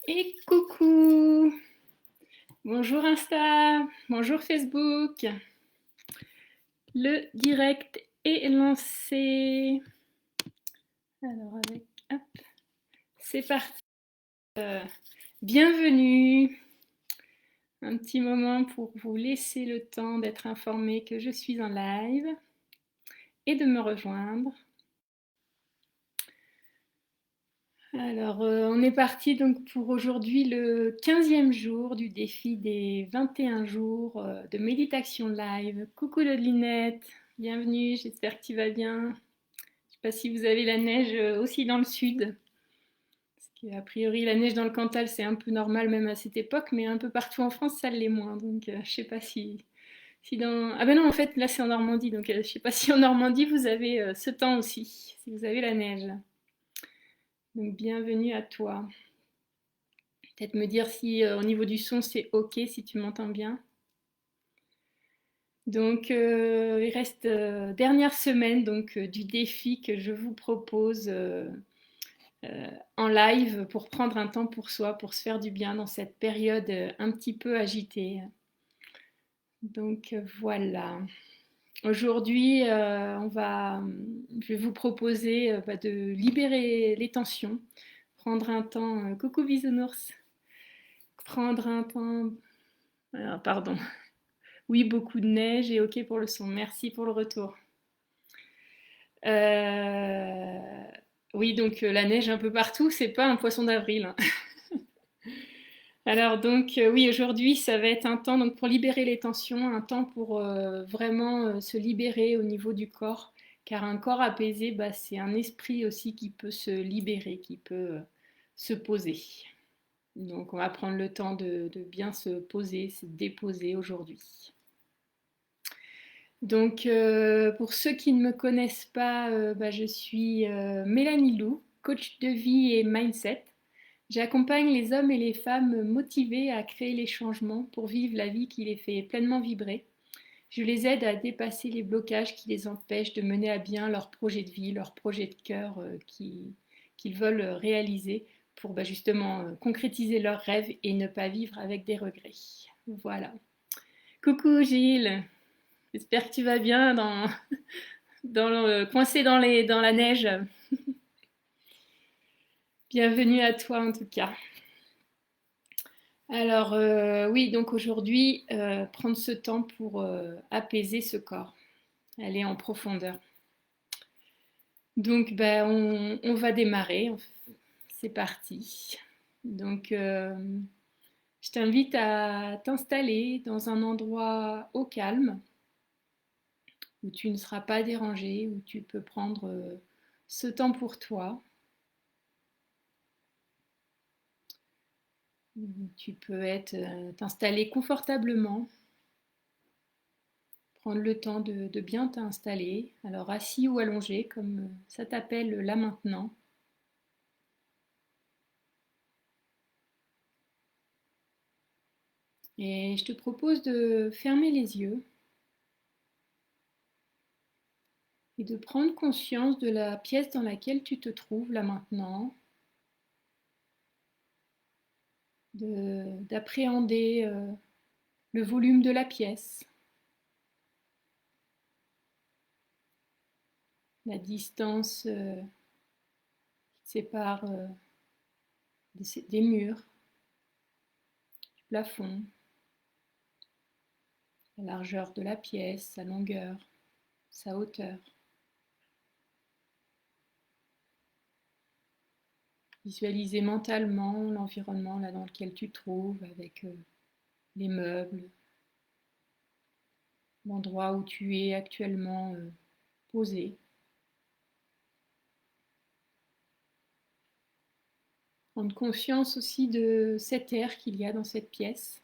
Et coucou! Bonjour Insta, bonjour Facebook. Le direct est lancé. Alors hop, c'est parti. Bienvenue. Un petit moment pour vous laisser le temps d'être informé que je suis en live et de me rejoindre. Alors, on est parti donc pour aujourd'hui le 15e jour du défi des 21 jours de méditation live. Coucou Lodelinette, bienvenue, j'espère que tu vas bien. Je ne sais pas si vous avez la neige aussi dans le sud. Parce qu'a priori, la neige dans le Cantal, c'est un peu normal même à cette époque, mais un peu partout en France, ça l'est moins. Donc, je ne sais pas si dans... Ah ben non, en fait, là, c'est en Normandie. Donc, je ne sais pas si en Normandie, vous avez ce temps aussi, si vous avez la neige. Donc, bienvenue à toi. Peut-être me dire si au niveau du son c'est ok, si tu m'entends bien. Donc il reste dernière semaine donc du défi que je vous propose en live pour prendre un temps pour soi, pour se faire du bien dans cette période un petit peu agitée. Donc voilà. Aujourd'hui, je vais vous proposer de libérer les tensions, prendre un temps. Coucou bisounours. Prendre un temps. Pardon. Oui, beaucoup de neige et ok pour le son. Merci pour le retour. Euh, Oui, donc la neige un peu partout, c'est pas un poisson d'avril, hein. Alors donc oui, aujourd'hui ça va être un temps donc pour libérer les tensions, un temps pour vraiment se libérer au niveau du corps, car un corps apaisé, c'est un esprit aussi qui peut se libérer, qui peut se poser. Donc on va prendre le temps de bien se poser, se déposer aujourd'hui. Donc, pour ceux qui ne me connaissent pas, je suis Mélanie Lou, coach de vie et mindset. J'accompagne les hommes et les femmes motivés à créer les changements pour vivre la vie qui les fait pleinement vibrer. Je les aide à dépasser les blocages qui les empêchent de mener à bien leur projet de vie, leur projet de cœur qu'ils veulent réaliser pour justement concrétiser leurs rêves et ne pas vivre avec des regrets. Voilà. Coucou Gilles, j'espère que tu vas bien coincé dans la neige. Bienvenue à toi en tout cas. Alors oui, donc aujourd'hui, prendre ce temps pour apaiser ce corps, aller en profondeur. Donc on va démarrer, c'est parti. Donc je t'invite à t'installer dans un endroit au calme, où tu ne seras pas dérangé, où tu peux prendre ce temps pour toi. Tu peux t'installer confortablement, prendre le temps de bien t'installer, alors assis ou allongé, comme ça t'appelle là maintenant. Et je te propose de fermer les yeux et de prendre conscience de la pièce dans laquelle tu te trouves là maintenant, d'appréhender le volume de la pièce, la distance qui sépare des murs, du plafond, la largeur de la pièce, sa longueur, sa hauteur. Visualiser mentalement l'environnement là dans lequel tu te trouves avec les meubles, l'endroit où tu es actuellement posé. Prendre conscience aussi de cet air qu'il y a dans cette pièce.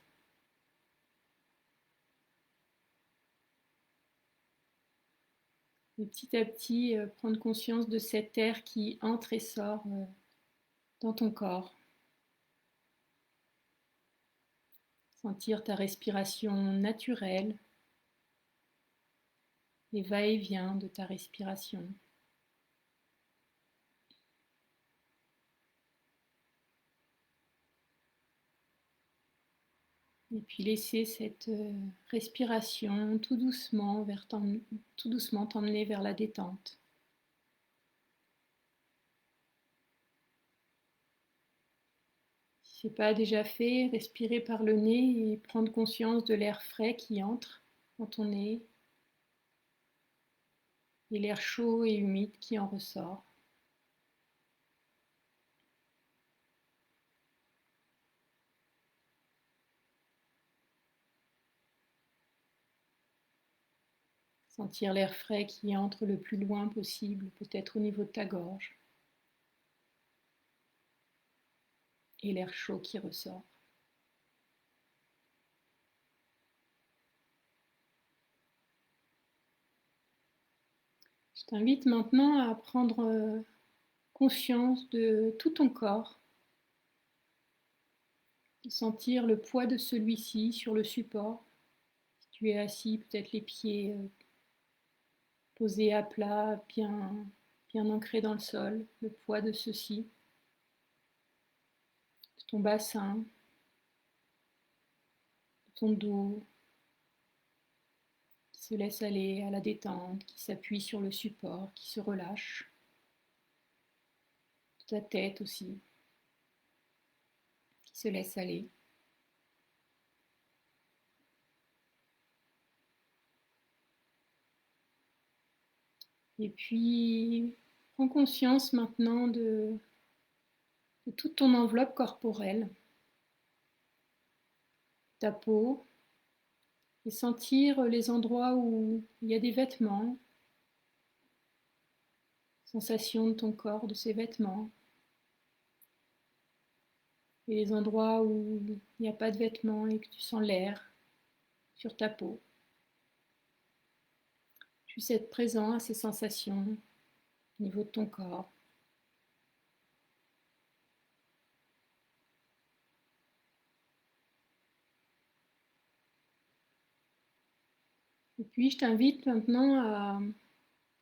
Et petit à petit, prendre conscience de cet air qui entre et sort dans ton corps. Sentir ta respiration naturelle, les va-et-vient de ta respiration. Et puis laisser cette respiration tout doucement tout doucement t'emmener vers la détente. Si ce n'est pas déjà fait, respirer par le nez et prendre conscience de l'air frais qui entre dans ton nez et l'air chaud et humide qui en ressort. Sentir l'air frais qui entre le plus loin possible, peut-être au niveau de ta gorge, et l'air chaud qui ressort. Je t'invite maintenant à prendre conscience de tout ton corps, de sentir le poids de celui-ci sur le support. Si tu es assis, peut-être les pieds posés à plat, bien ancrés dans le sol, le poids de ceci, de ton bassin, de ton dos, qui se laisse aller à la détente, qui s'appuie sur le support, qui se relâche, de ta tête aussi, qui se laisse aller. Et puis, prends conscience maintenant de toute ton enveloppe corporelle, ta peau, et sentir les endroits où il y a des vêtements, sensation de ton corps, de ces vêtements, et les endroits où il n'y a pas de vêtements et que tu sens l'air sur ta peau. Juste être présent à ces sensations au niveau de ton corps. Et puis je t'invite maintenant à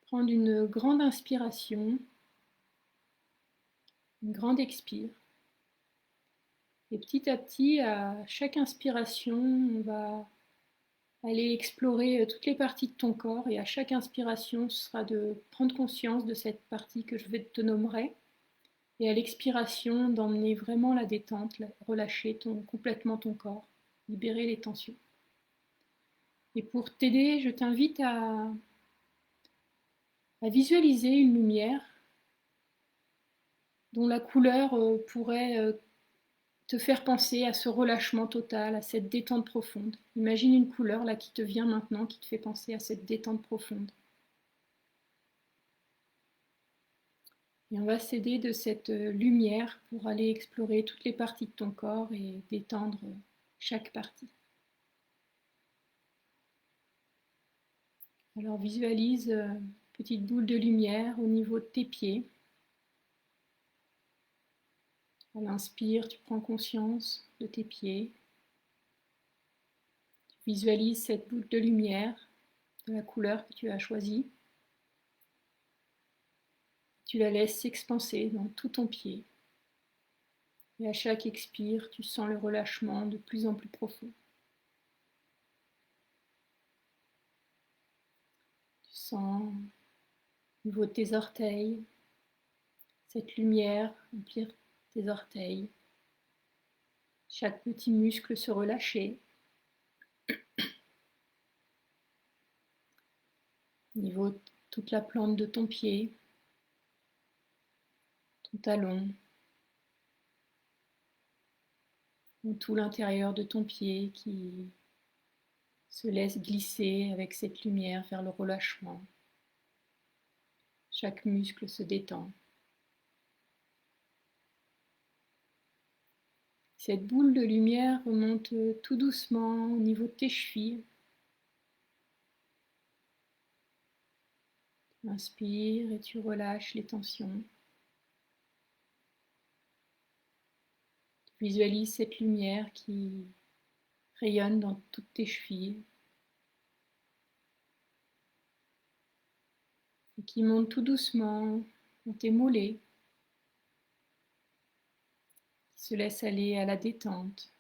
prendre une grande inspiration, une grande expire. Et petit à petit, à chaque inspiration, on va aller explorer toutes les parties de ton corps et à chaque inspiration, ce sera de prendre conscience de cette partie que je vais te nommer et à l'expiration, d'emmener vraiment la détente, relâcher complètement ton corps, libérer les tensions. Et pour t'aider, je t'invite à visualiser une lumière dont la couleur pourrait te faire penser à ce relâchement total, à cette détente profonde. Imagine une couleur là qui te vient maintenant, qui te fait penser à cette détente profonde. Et on va s'aider de cette lumière pour aller explorer toutes les parties de ton corps et détendre chaque partie. Alors visualise une petite boule de lumière au niveau de tes pieds. À l'inspire, tu prends conscience de tes pieds. Tu visualises cette boule de lumière, de la couleur que tu as choisie. Tu la laisses s'expanser dans tout ton pied. Et à chaque expire, tu sens le relâchement de plus en plus profond. Tu sens au niveau de tes orteils, cette lumière remplir tes orteils. Chaque petit muscle se relâcher. Au niveau de toute la plante de ton pied, ton talon, ou tout l'intérieur de ton pied qui se laisse glisser avec cette lumière vers le relâchement. Chaque muscle se détend. Cette boule de lumière remonte tout doucement au niveau de tes chevilles. Tu inspires et tu relâches les tensions. Tu visualises cette lumière qui rayonne dans toutes tes chevilles et qui monte tout doucement dans tes mollets, qui se laisse aller à la détente.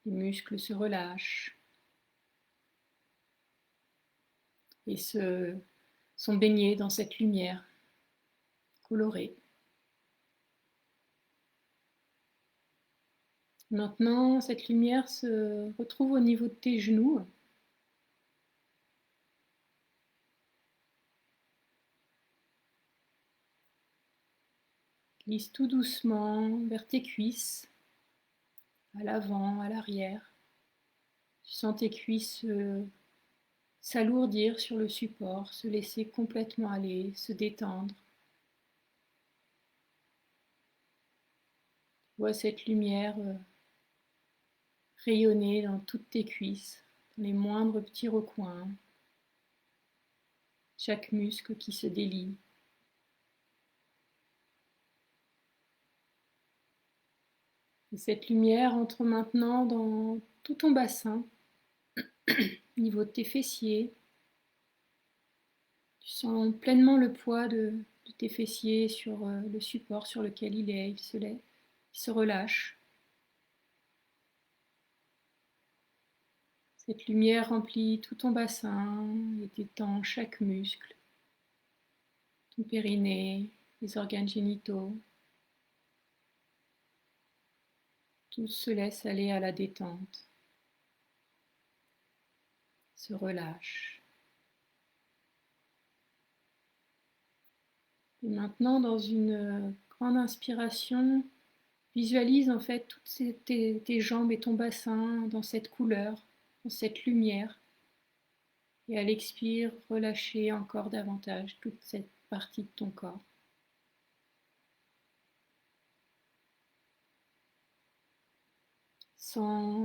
Les muscles se relâchent et sont baignés dans cette lumière colorée. Maintenant, cette lumière se retrouve au niveau de tes genoux. Glisse tout doucement vers tes cuisses, à l'avant, à l'arrière. Tu sens tes cuisses s'alourdir sur le support, se laisser complètement aller, se détendre. Tu vois cette lumière rayonner dans toutes tes cuisses, dans les moindres petits recoins, chaque muscle qui se délie. Et cette lumière entre maintenant dans tout ton bassin, au niveau de tes fessiers. Tu sens pleinement le poids de tes fessiers sur le support sur lequel il est. Il se relâche. Cette lumière remplit tout ton bassin et détend chaque muscle, ton périnée, les organes génitaux. Tout se laisse aller à la détente, se relâche. Et maintenant, dans une grande inspiration, visualise en fait toutes tes jambes et ton bassin dans cette couleur, dans cette lumière. Et à l'expire, relâcher encore davantage toute cette partie de ton corps.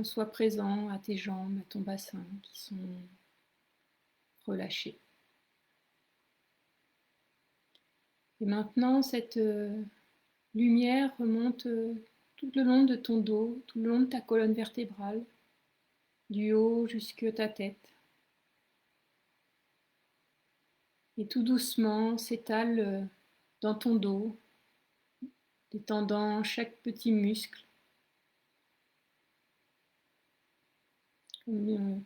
Sois présent à tes jambes, à ton bassin qui sont relâchés. Et maintenant, cette lumière remonte tout le long de ton dos, tout le long de ta colonne vertébrale, du haut jusqu'à ta tête. Et tout doucement s'étale dans ton dos, détendant chaque petit muscle,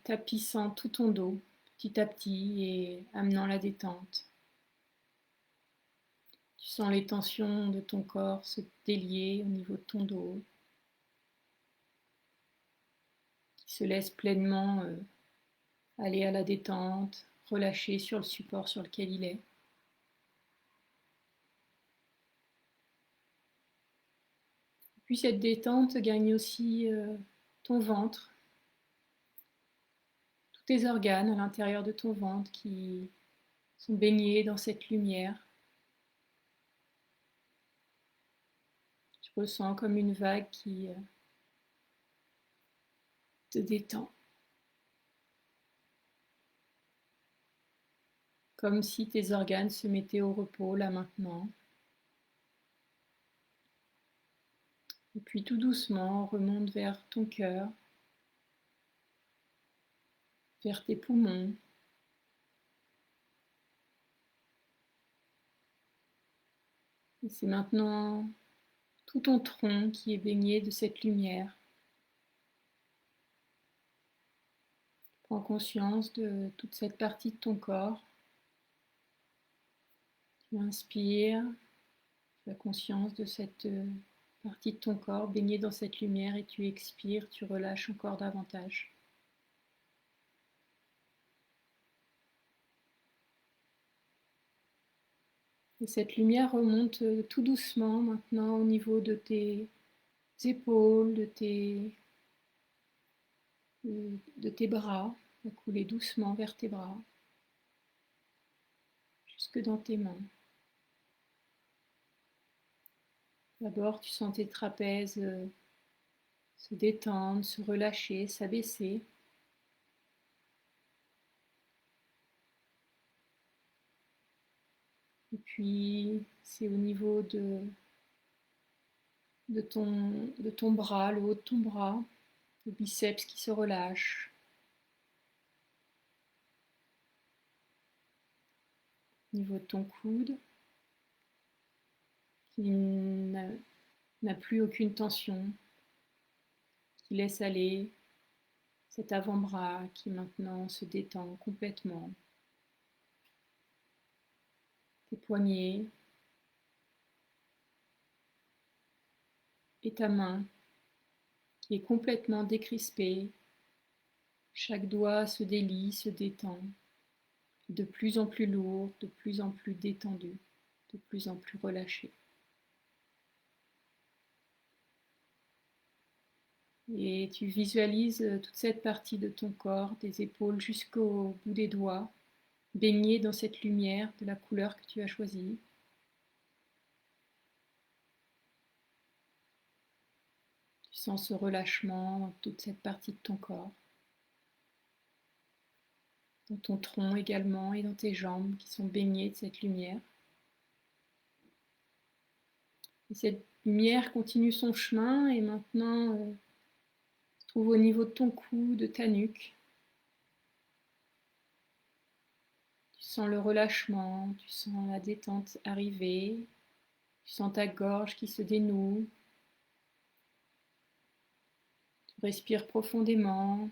tapissant tout ton dos petit à petit et amenant la détente. Tu sens les tensions de ton corps se délier au niveau de ton dos, qui se laisse pleinement aller à la détente, relâcher sur le support sur lequel il est. Puis cette détente gagne aussi ton ventre, tous tes organes à l'intérieur de ton ventre qui sont baignés dans cette lumière. Tu ressens comme une vague qui te détend. Comme si tes organes se mettaient au repos là maintenant. Et puis tout doucement, on remonte vers ton cœur, vers tes poumons. Et c'est maintenant tout ton tronc qui est baigné de cette lumière. Prends conscience de toute cette partie de ton corps. Tu inspires, tu as conscience de cette partie de ton corps baignée dans cette lumière et tu expires, tu relâches encore davantage. Et cette lumière remonte tout doucement maintenant au niveau de tes épaules, de tes bras, va couler doucement vers tes bras, jusque dans tes mains. D'abord, tu sens tes trapèzes se détendre, se relâcher, s'abaisser. Et puis, c'est au niveau de ton bras, le haut de ton bras, le biceps qui se relâche. Au niveau de ton coude, qui n'a plus aucune tension, qui laisse aller cet avant-bras qui maintenant se détend complètement, tes poignets et ta main qui est complètement décrispée. Chaque doigt se délie, se détend, de plus en plus lourd, de plus en plus détendu, de plus en plus relâché. Et tu visualises toute cette partie de ton corps, des épaules jusqu'au bout des doigts, baignée dans cette lumière de la couleur que tu as choisie. Tu sens ce relâchement dans toute cette partie de ton corps, dans ton tronc également et dans tes jambes qui sont baignées de cette lumière. Et cette lumière continue son chemin et maintenant se trouve au niveau de ton cou, de ta nuque. Tu sens le relâchement, tu sens la détente arriver, tu sens ta gorge qui se dénoue. Tu respires profondément.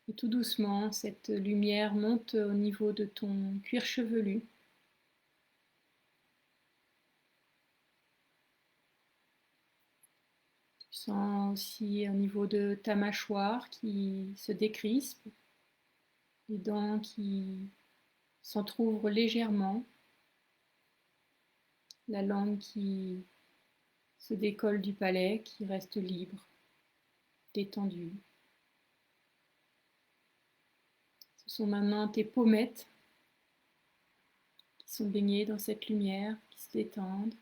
Et tout doucement, cette lumière monte au niveau de ton cuir chevelu. Tu sens aussi au niveau de ta mâchoire qui se décrispe, les dents qui s'entr'ouvrent légèrement, la langue qui se décolle du palais, qui reste libre, détendue. Ce sont maintenant tes pommettes qui sont baignées dans cette lumière, qui se détendent,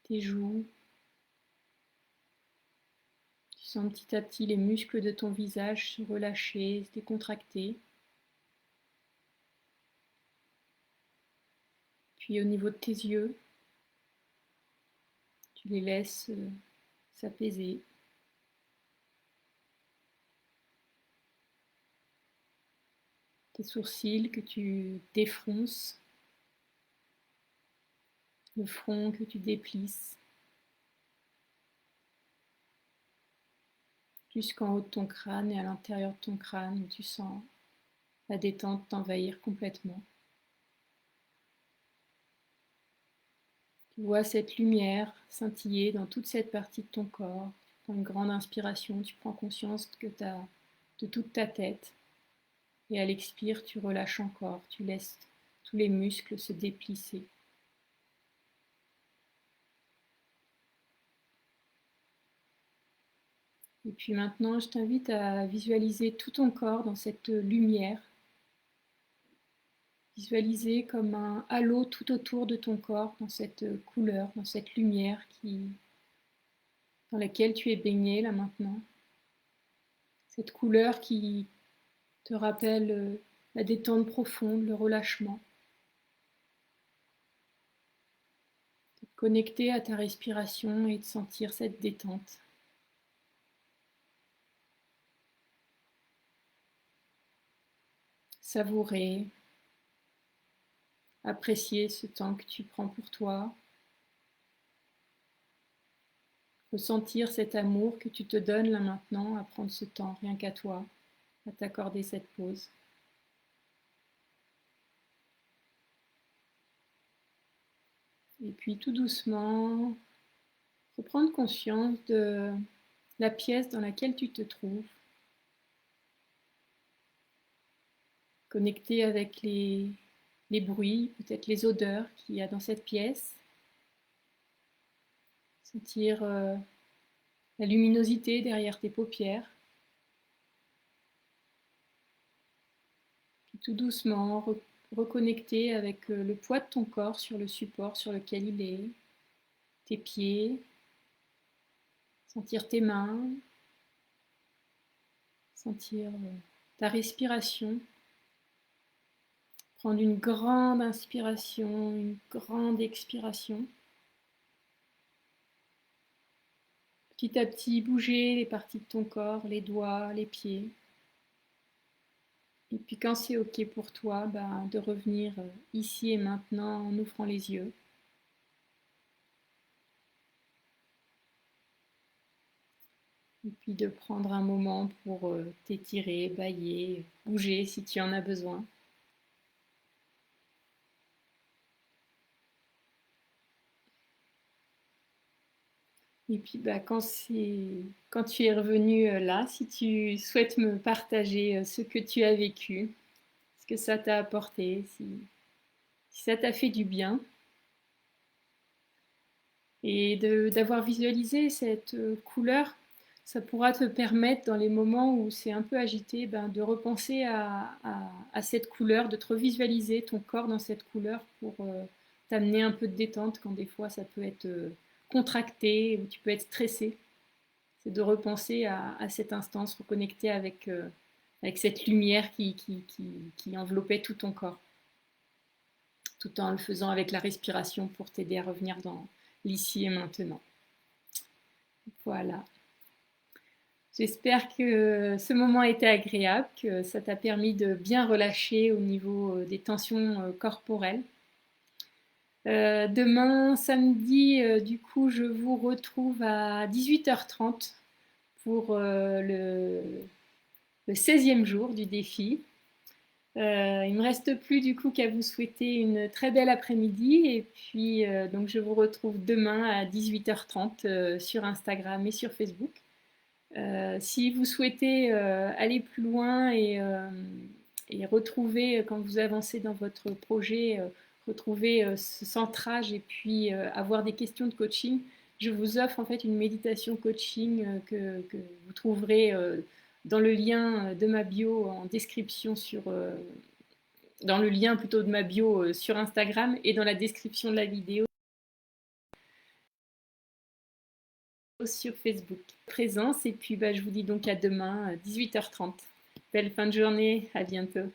tes joues. Tu sens petit à petit les muscles de ton visage se relâcher, se décontracter. Puis au niveau de tes yeux, tu les laisses s'apaiser. Tes sourcils que tu défronces, le front que tu déplisses, jusqu'en haut de ton crâne et à l'intérieur de ton crâne où tu sens la détente t'envahir complètement. Tu vois cette lumière scintiller dans toute cette partie de ton corps. Tu prends une grande inspiration, tu prends conscience de toute ta tête. Et à l'expire, tu relâches encore, tu laisses tous les muscles se déplisser. Et puis maintenant, je t'invite à visualiser tout ton corps dans cette lumière. Visualiser comme un halo tout autour de ton corps, dans cette couleur, dans cette lumière dans laquelle tu es baigné là maintenant. Cette couleur qui te rappelle la détente profonde, le relâchement. De te connecter à ta respiration et de sentir cette détente. Savourer, apprécier ce temps que tu prends pour toi. Ressentir cet amour que tu te donnes là maintenant à prendre ce temps rien qu'à toi, à t'accorder cette pause. Et puis tout doucement, reprendre conscience de la pièce dans laquelle tu te trouves. Connecter avec les bruits, peut-être les odeurs qu'il y a dans cette pièce. Sentir la luminosité derrière tes paupières. Puis tout doucement, reconnecter avec le poids de ton corps sur le support sur lequel il est, tes pieds, sentir tes mains, sentir ta respiration. Prendre une grande inspiration, une grande expiration. Petit à petit, bouger les parties de ton corps, les doigts, les pieds. Et puis quand c'est OK pour toi, de revenir ici et maintenant en ouvrant les yeux. Et puis de prendre un moment pour t'étirer, bâiller, bouger si tu en as besoin. Et puis bah, quand tu es revenu là, si tu souhaites me partager ce que tu as vécu, ce que ça t'a apporté, si ça t'a fait du bien, et d'avoir visualisé cette couleur, ça pourra te permettre dans les moments où c'est un peu agité, ben, de repenser à cette couleur, de te revisualiser ton corps dans cette couleur pour t'amener un peu de détente quand des fois ça peut être contracté ou tu peux être stressé. C'est de repenser à cet instant, se reconnecter avec cette lumière qui enveloppait tout ton corps, tout en le faisant avec la respiration pour t'aider à revenir dans l'ici et maintenant. Voilà. J'espère que ce moment a été agréable, que ça t'a permis de bien relâcher au niveau des tensions corporelles. Demain, samedi, du coup, je vous retrouve à 18h30 pour le 16e jour du défi. Il ne me reste plus du coup qu'à vous souhaiter une très belle après-midi et puis donc je vous retrouve demain à 18h30 sur Instagram et sur Facebook. Si vous souhaitez aller plus loin et retrouver, quand vous avancez dans votre projet, retrouver ce centrage et puis avoir des questions de coaching, je vous offre en fait une méditation coaching que vous trouverez dans le lien de ma bio en description dans le lien plutôt de ma bio sur Instagram et dans la description de la vidéo sur Facebook. Présence et puis bah, je vous dis donc à demain à 18h30. Belle fin de journée, à bientôt.